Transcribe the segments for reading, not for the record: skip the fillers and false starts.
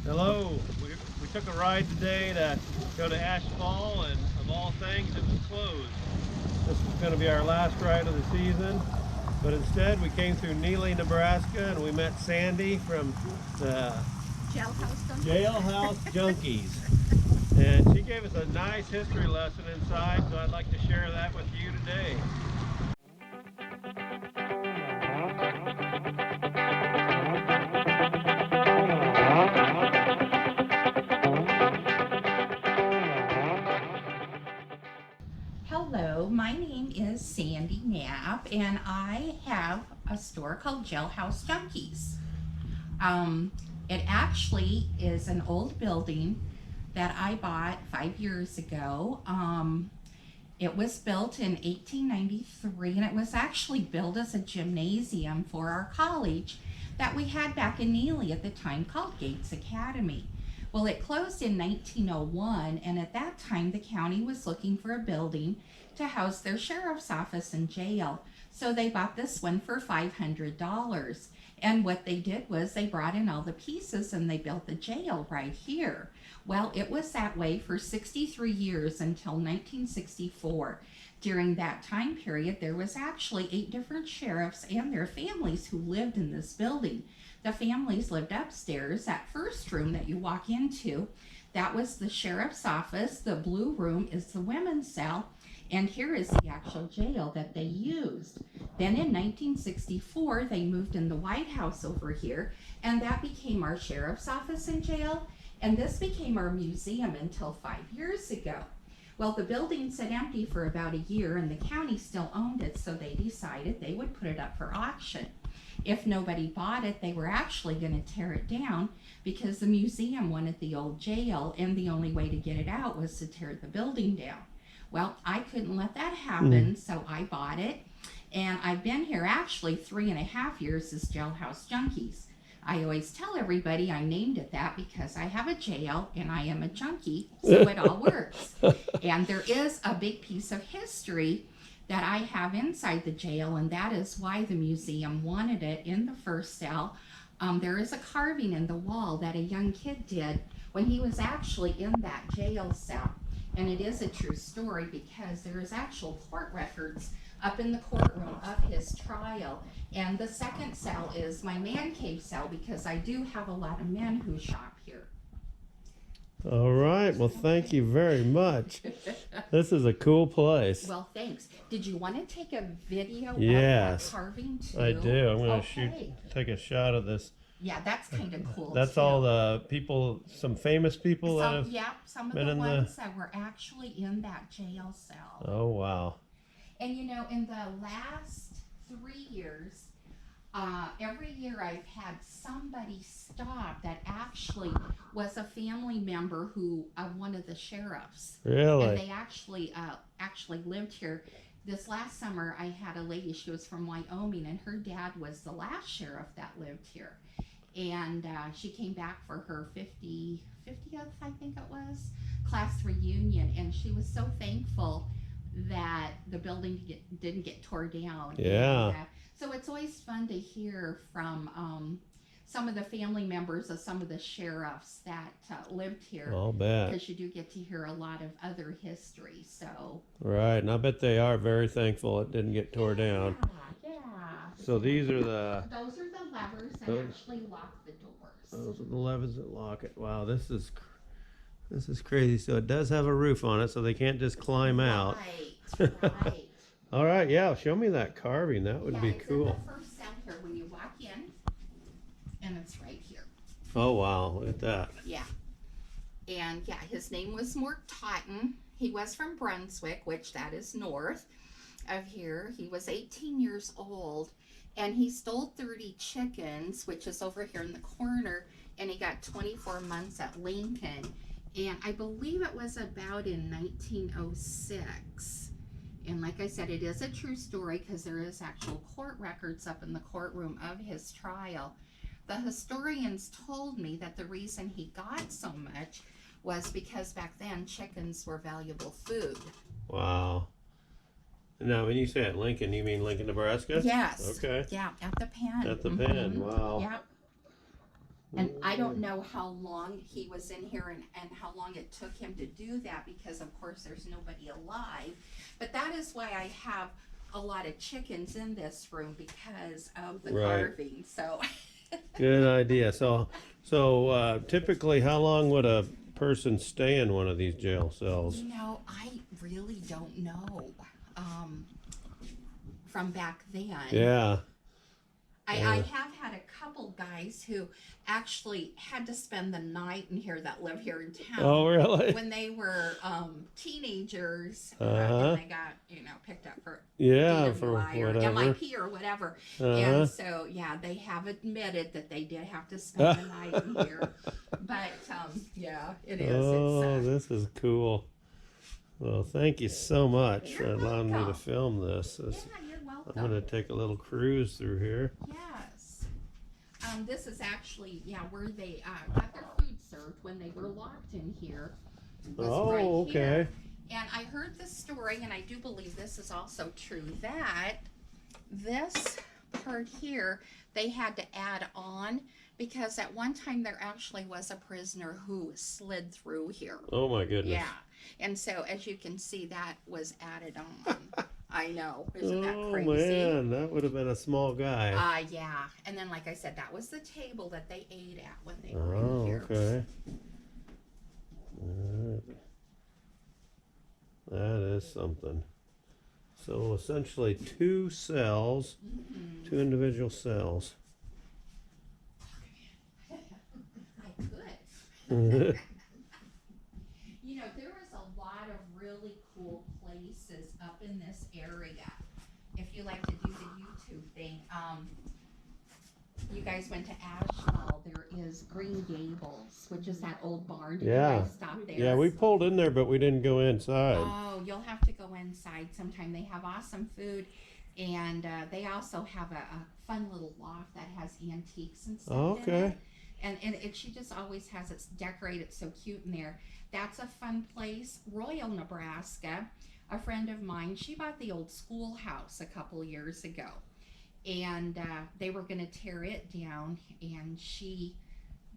Hello. We took a ride today to go to Ash Fall, and of all things, it was closed. This was going to be our last ride of the season, but instead we came through Neligh, Nebraska, and we met Sandy from the Jailhouse Junkees. And she gave us a nice history lesson inside, so I'd like to share that with you today. Hello, my name is Sandy Knapp, and I have a store called Jailhouse Junkees. It actually is an old building that I bought 5 years ago. It was built in 1893, and it was actually built as a gymnasium for our college that we had back in Neligh at the time called Gates Academy. Well, it closed in 1901, and at that time the county was looking for a building to house their sheriff's office and jail. So they bought this one for $500. And what they did was they brought in all the pieces and they built the jail right here. Well, it was that way for 63 years until 1964. During that time period, there was actually 8 different sheriffs and their families who lived in this building. The families lived upstairs. That first room that you walk into, that was the sheriff's office. The blue room is the women's cell. And here is the actual jail that they used. Then in 1964, they moved in the White House over here, and that became our sheriff's office and jail. And this became our museum until 5 years ago. Well, the building sat empty for about a year, and the county still owned it, so they decided they would put it up for auction. If nobody bought it, they were actually going to tear it down because the museum wanted the old jail, and the only way to get it out was to tear the building down. Well, I couldn't let that happen, so I bought it, and I've been here actually 3.5 years as Jailhouse Junkees. I always tell everybody I named it that because I have a jail and I am a junkie, so it all works. And there is a big piece of history that I have inside the jail, and that is why the museum wanted it in the first cell. There is a carving in the wall that a young kid did when he was actually in that jail cell. And it is a true story because there is actual court records up in the courtroom of his trial. And the second cell is my man cave cell because I do have a lot of men who shop here. All right. Well, thank you very much. This is a cool place. Well, thanks. Did you want to take a video Yes, of that carving too? I do. I'm going to take a shot of this. Yeah, that's kind of cool. That's too. all the people, some famous people that have. Yeah, some of been the in ones that were actually in that jail cell. Oh, wow. And you know, in the last 3 years, every year I've had somebody stop that actually was a family member who one of the sheriffs. Really? And they actually lived here. This last summer, I had a lady. She was from Wyoming, and her dad was the last sheriff that lived here. And she came back for her 50th, I think it was, class reunion, and she was so thankful that the building didn't get tore down. Yeah. And, so it's always fun to hear from some of the family members of some of the sheriffs that lived here. I'll bet. Because you do get to hear a lot of other history. So. Right, and I bet they are very thankful it didn't get tore down. Yeah. So these are the. Those are the levers that actually lock the doors. Those are the levers that lock it. Wow, this is crazy. So it does have a roof on it, so they can't just climb out. Right, right. All right, yeah, show me that carving. That would be cool. It's in the first center when you walk in, and it's right here. Oh, wow, look at that. Yeah. And yeah, his name was Mort Totten. He was from Brunswick, which that is north of here. He was 18 years old, and he stole 30 chickens, which is over here in the corner, and he got 24 months at Lincoln. And I believe it was about in 1906. And like I said, it is a true story because there is actual court records up in the courtroom of his trial. The historians told me that the reason he got so much was because back then chickens were valuable food. Wow. Now, when you say at Lincoln, you mean Lincoln, Nebraska? Yes. Okay. Yeah, at the pen. At the pen, wow. Yep. And I don't know how long he was in here and how long it took him to do that, because of course there's nobody alive. But that is why I have a lot of chickens in this room, because of the Right. carving. So Good idea. So typically, how long would a person stay in one of these jail cells? I really don't know. From back then. Yeah. I have had a couple guys who actually had to spend the night in here that live here in town. Oh, really? When they were teenagers, Uh-huh. and they got picked up for Yeah, for DWI or whatever. MIP or whatever. Uh-huh. And so yeah, they have admitted that they did have to spend the night in here. But yeah, it is. Oh, It's, this is cool. Well, thank you so much for You're allowing me to welcome. film this. yeah, you're welcome. I'm going to take a little cruise through here. Yes. This is actually, where they got their food served when they were locked in here. Was Oh, right okay. here. And I heard the story, and I do believe this is also true, that this part here they had to add on, because at one time there actually was a prisoner who slid through here. Oh, my goodness. Yeah. And so, as you can see, that was added on. I know. Isn't that crazy? Oh, man, that would have been a small guy. Yeah. And then, like I said, that was the table that they ate at when they were Oh, in here. okay. Alright. That is something. So essentially 2 cells, 2 individual cells. I could. There is a lot of really cool places up in this area. If you like to do the YouTube thing, you guys went to Asheville. There is Green Gables, which is that old barn. Did Yeah. you guys stop there? Yeah, we pulled in there, but we didn't go inside. Oh, you'll have to go inside sometime. They have awesome food, and they also have a fun little loft that has antiques and stuff in Okay. it. And she just always has it decorated so cute in there. That's a fun place. Royal, Nebraska. A friend of mine, she bought the old schoolhouse a couple years ago, and they were going to tear it down, and she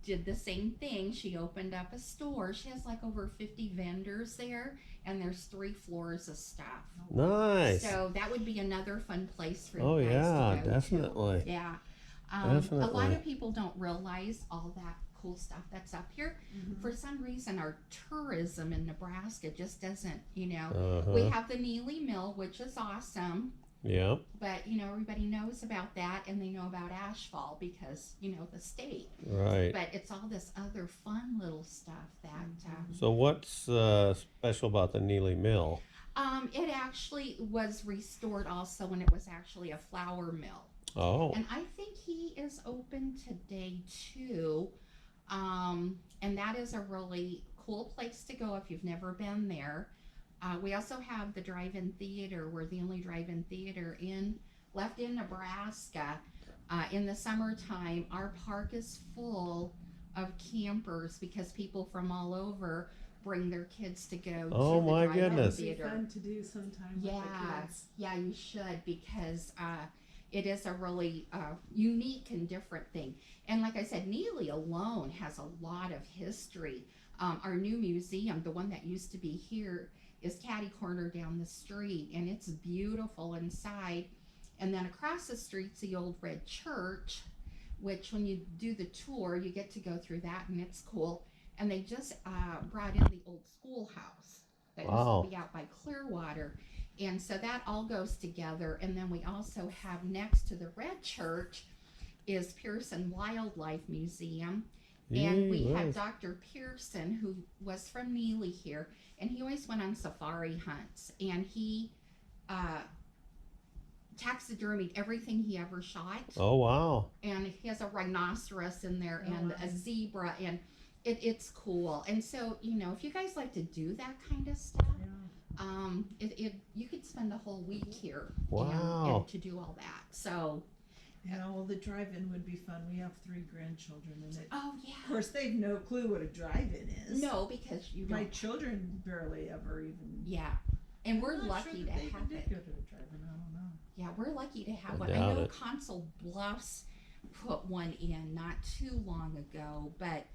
did the same thing. She opened up a store. She has like over 50 vendors there, and there's 3 floors of stuff. Nice. So that would be another fun place for you Oh, guys yeah, to go definitely. to. Yeah. Definitely. A lot of people don't realize all that cool stuff that's up here. For some reason, our tourism in Nebraska just doesn't, we Uh-huh. have the Neligh Mill, which is awesome. Yeah. But, everybody knows about that, and they know about Asheville because, the state. Right. But it's all this other fun little stuff that, So what's special about the Neligh Mill? it actually was restored also when it was actually a flour mill. Oh. And I think he is open today too. And that is a really cool place to go if you've never been there. We also have the drive-in theater. We're the only drive-in theater left in Nebraska. In the summertime, our park is full of campers because people from all over bring their kids to go Oh, to the my drive-in goodness. theater. Fun to do sometime with the kids. Yeah, you should, because it is a really unique and different thing. And like I said, Neligh alone has a lot of history. Our new museum, the one that used to be here, is catty corner down the street, and it's beautiful inside. And then across the street's the old red church, which when you do the tour, you get to go through that, and it's cool. And they just brought in the old schoolhouse that Wow. used to be out by Clearwater. And so that all goes together. And then we also have next to the red church is Pearson Wildlife Museum. And we have Nice. Dr. Pearson, who was from Neligh here, and he always went on safari hunts, and he taxidermied everything he ever shot. Oh, wow. And he has a rhinoceros in there Oh, and wow. a zebra, and it's cool. And so, if you guys like to do that kind of stuff, Yeah. you could spend the whole week here Wow. and to do all that. So, Yeah, well, the drive-in would be fun. We have 3 grandchildren, and oh yeah. of course they've no clue what a drive-in is. No, because you My don't. children barely ever even. Yeah. And we're I'm not lucky sure to that they have did it. go to a drive-in. I don't know. Yeah, we're lucky to have I one. I doubt know it. Council Bluffs put one in not too long ago, but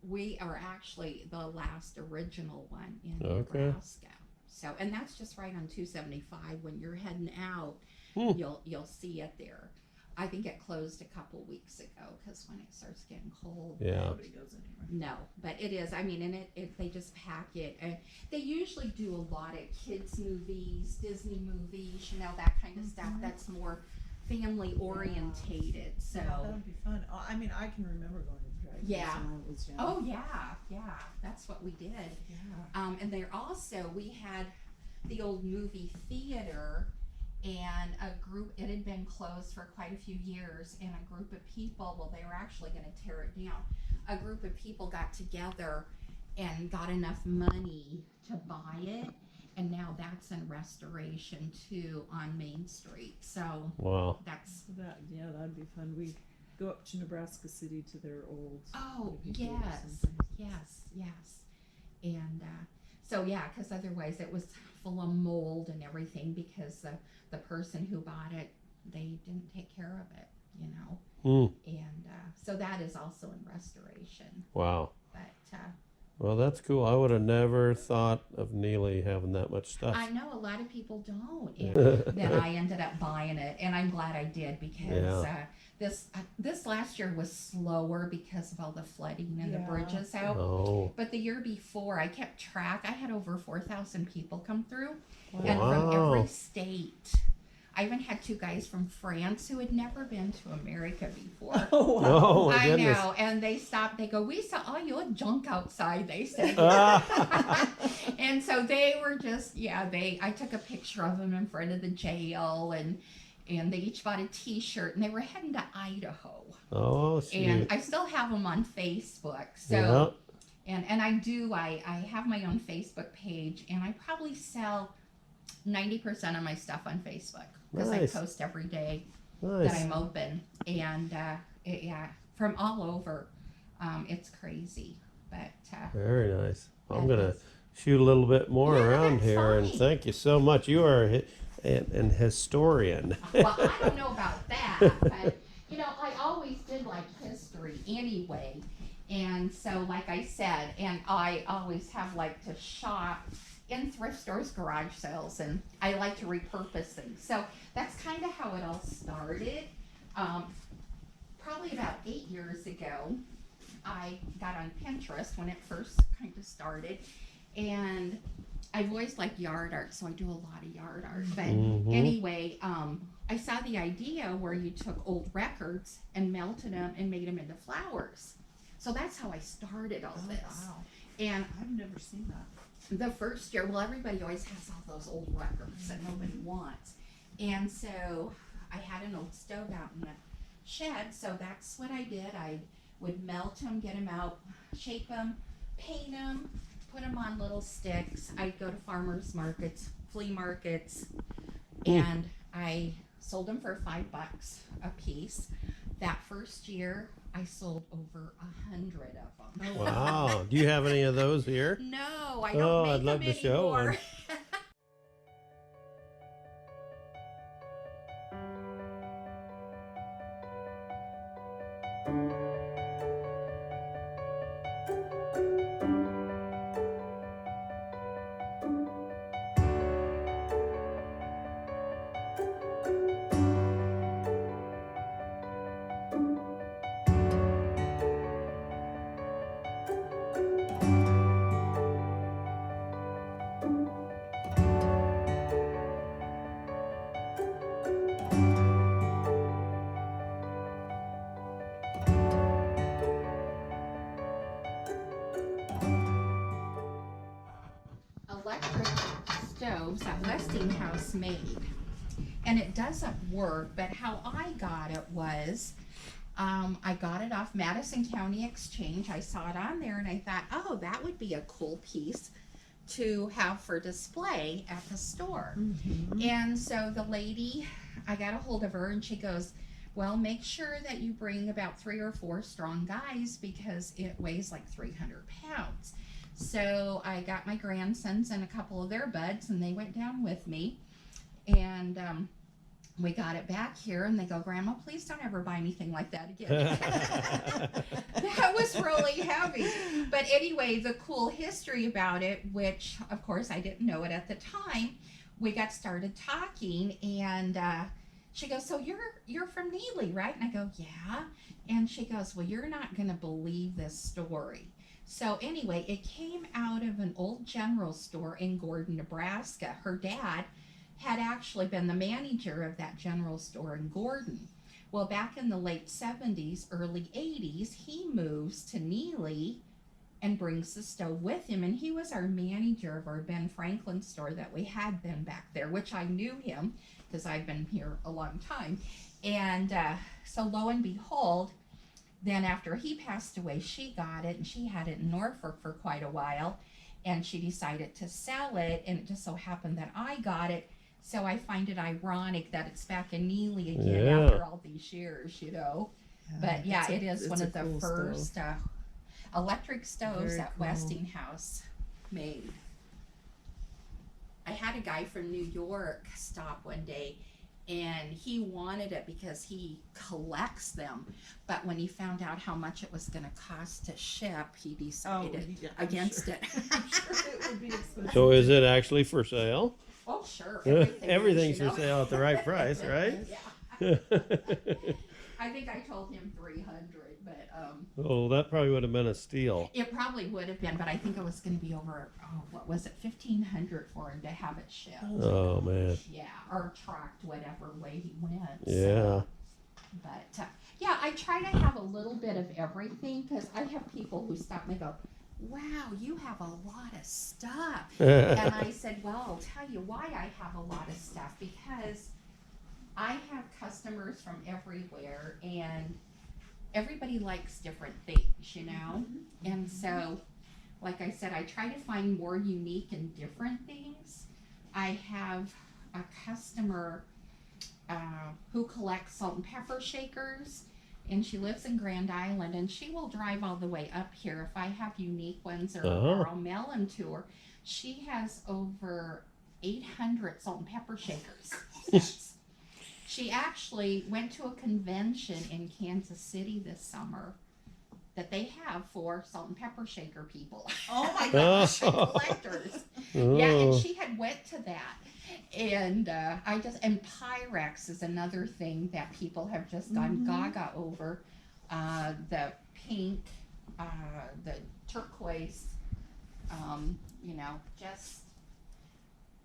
we are actually the last original one in Okay. Nebraska. So, and that's just right on 275. When you're heading out, you'll see it there. I think it closed a couple weeks ago because when it starts getting cold, Yeah. Nobody goes anywhere. no, but it is. I mean, and it they just pack it. They usually do a lot of kids movies, Disney movies, that kind of stuff. That's more family orientated. So, Yeah, that would be fun. I mean, I can remember going to the drive-in Yeah. when I was young. oh yeah, that's what we did. Yeah. And there also we had the old movie theater, and a group. It had been closed for quite a few years, and a group of people. Well, they were actually going to tear it down. A group of people got together and got enough money to buy it, and now that's in restoration too on Main Street. So Wow. that's That'd be fun. We go up to Nebraska City to their old. oh movie theater yes, sometimes. yes, and so yeah, because otherwise it was full of mold and everything because the person who bought it, they didn't take care of it, and so that is also in restoration. Wow. But Well, that's cool. I would have never thought of Neligh having that much stuff. I know a lot of people don't, and then I ended up buying it, and I'm glad I did because this last year was slower because of all the flooding and the Yeah. bridges out. Oh. But the year before, I kept track. I had over 4,000 people come through, Wow. and from every Wow. state. I even had two guys from France who had never been to America before. Oh, wow. Oh my I goodness. know, and they stopped. They go, "We saw all your junk outside." They said, and so they were just, I took a picture of them in front of the jail, and they each bought a T-shirt, and they were heading to Idaho. Oh, sweet. And I still have them on Facebook. So, Yeah. and I have my own Facebook page, and I probably sell 90% of my stuff on Facebook because Nice. I post every day Nice. that I'm open, and from all over. It's crazy, but Very nice. I'm that gonna is- shoot a little bit more Yeah, around that's here, and fine. thank you so much. You are an historian. well, I don't know about that, but I always did like history anyway, and so like I said, and I always have like to shop in thrift stores, garage sales, and I like to repurpose things. So that's kind of how it all started. Probably about 8 years ago, I got on Pinterest when it first kind of started, and I've always liked yard art, so I do a lot of yard art. But Mhm. anyway, I saw the idea where you took old records and melted them and made them into flowers. So that's how I started all Oh, this. wow. And I've never seen that. the first year, well, everybody always has all those old records that nobody wants. And so I had an old stove out in the shed, so that's what I did. I would melt them, get them out, shape them, paint them, put them on little sticks. I'd go to farmers markets, flea markets, and I sold them for $5 a piece. That first year, I sold over 100 of them. Wow. Do you have any of those here? No, I don't Oh, make I'd love them to show anymore. one. Electric stoves that Westinghouse made. And it doesn't work, but how I got it was, I got it off Madison County Exchange. I saw it on there and I thought, oh, that would be a cool piece to have for display at the store. And so the lady, I got a hold of her and she goes, well, make sure that you bring about 3 or 4 strong guys because it weighs like 300 pounds. So I got my grandsons and a couple of their buds and they went down with me. And we got it back here, and they go, Grandma, please don't ever buy anything like that again. That was really heavy. But anyway, the cool history about it, which of course I didn't know it at the time, we got started talking, and she goes, so you're from Neligh, right? And I go, yeah. And she goes, well, you're not gonna believe this story. So anyway, it came out of an old general store in Gordon, Nebraska. Her dad had actually been the manager of that general store in Gordon. Well, back in the late 70s, early 80s, he moves to Neligh and brings the stove with him. And he was our manager of our Ben Franklin store that we had then back there, which I knew him because I've been here a long time. And so lo and behold, then after he passed away, she got it, and she had it in Norfolk for quite a while. And she decided to sell it, and it just so happened that I got it. So I find it ironic that it's back in Neligh again after all these years, you know. But yeah, it is one of the cool first electric stoves Very that cool. Westinghouse made. I had a guy from New York stop one day, and he wanted it because he collects them. But when he found out how much it was going to cost to ship, he decided yeah, I'm against sure. it. I'm sure it would be expensive. So is it actually for sale? Oh, sure. Everything's is, you for know. sale at the right price, right? Yeah. I think I told him 300, but Oh, that probably would have been a steal. it probably would have been. But I think it was going to be over. Oh, what was it? 1,500 for him to have it shipped. Oh man. Yeah, or trucked, whatever way he went. Yeah. So, but yeah, I try to have a little bit of everything because I have people who stop and they go, "Wow, you have a lot of stuff." And I said, well, I'll tell you why I have a lot of stuff, because I have customers from everywhere, and everybody likes different things, you know? And so, like I said, I try to find more unique and different things. I have a customer who collects salt and pepper shakers, and she lives in Grand Island, and she will drive all the way up here if I have unique ones, or I'll mail them to her. She has over 800 salt and pepper shakers. She actually went to a convention in Kansas City this summer that they have for salt and pepper shaker people. Oh my gosh. Collectors. Yeah, and she had went to that. And and Pyrex is another thing that people have just gone gaga over. The pink, the turquoise, you know, just,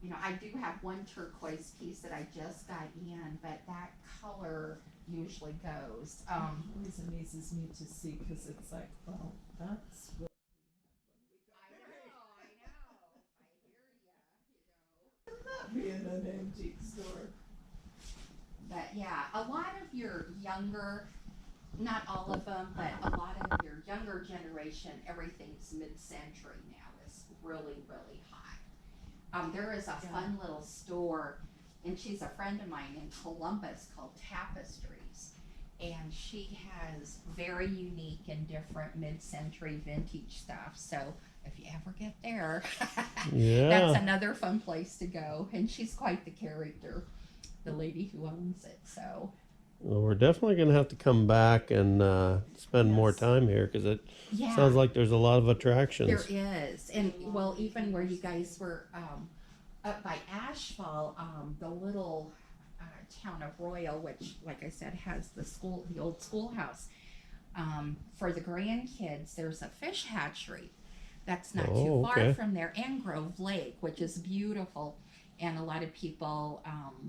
you know, I do have one turquoise piece that I just got in, but that color usually goes. It always amazes me to see, because it's like, well, that's what I hear ya, you know. being an antique store. But yeah, a lot of your younger, not all of them, but a lot of your younger generation, everything's mid-century now is really, really hot. There is a fun little store, and she's a friend of mine in Columbus, called Tapestries. And she has very unique and different mid-century vintage stuff. So if you ever get there, that's another fun place to go. And she's quite the character, the lady who owns it. So Well, we're definitely going to have to come back and spend more time here, because it sounds like there's a lot of attractions. There is. And well, even where you guys were up by Ashfall, the little town of Royal, which, like I said, has the old schoolhouse. For the grandkids, there's a fish hatchery that's not too far from there, and Grove Lake, which is beautiful. And a lot of people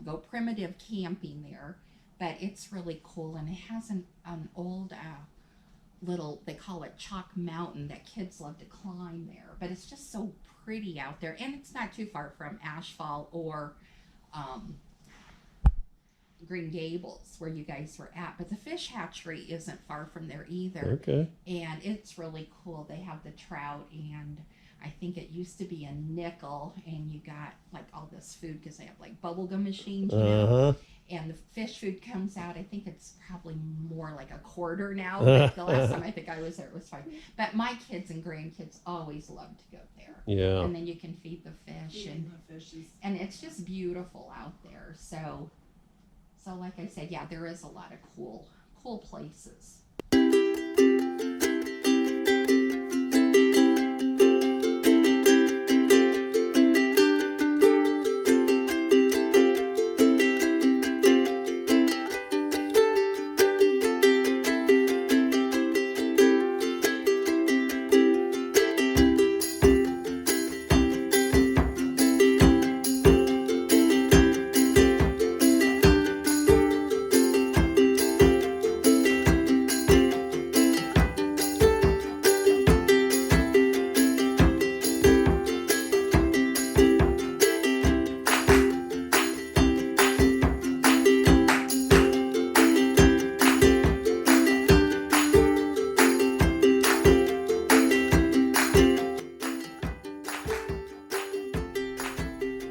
go primitive camping there, but it's really cool. And it has an old little, they call it Chalk Mountain, that kids love to climb there. But it's just so pretty out there, and it's not too far from Ashfall or Green Gables, where you guys were at. But the fish hatchery isn't far from there either. Okay. And it's really cool. They have the trout, and I think it used to be a nickel, and you got like all this food because they have like bubblegum machines, you know? And the fish food comes out, I think it's probably more like a quarter now. Like the last time I think I was there, it was fine. But my kids and grandkids always love to go there. Yeah. And then you can feed the fish, and it's just beautiful out there. So So like I said, yeah, there is a lot of cool places.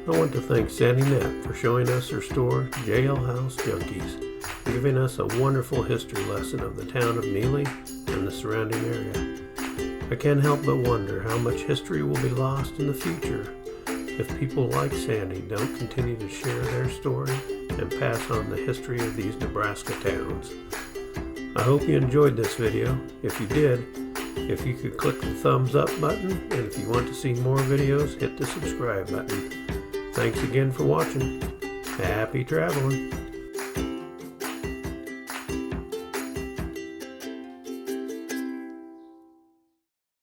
I want to thank Sandy Knapp for showing us her store, Jailhouse Junkees, and giving us a wonderful history lesson of the town of Neligh and the surrounding area. I can't help but wonder how much history will be lost in the future if people like Sandy don't continue to share their story and pass on the history of these Nebraska towns. I hope you enjoyed this video. If you did, if you could click the thumbs up button, and if you want to see more videos, hit the subscribe button. Thanks again for watching. Happy traveling.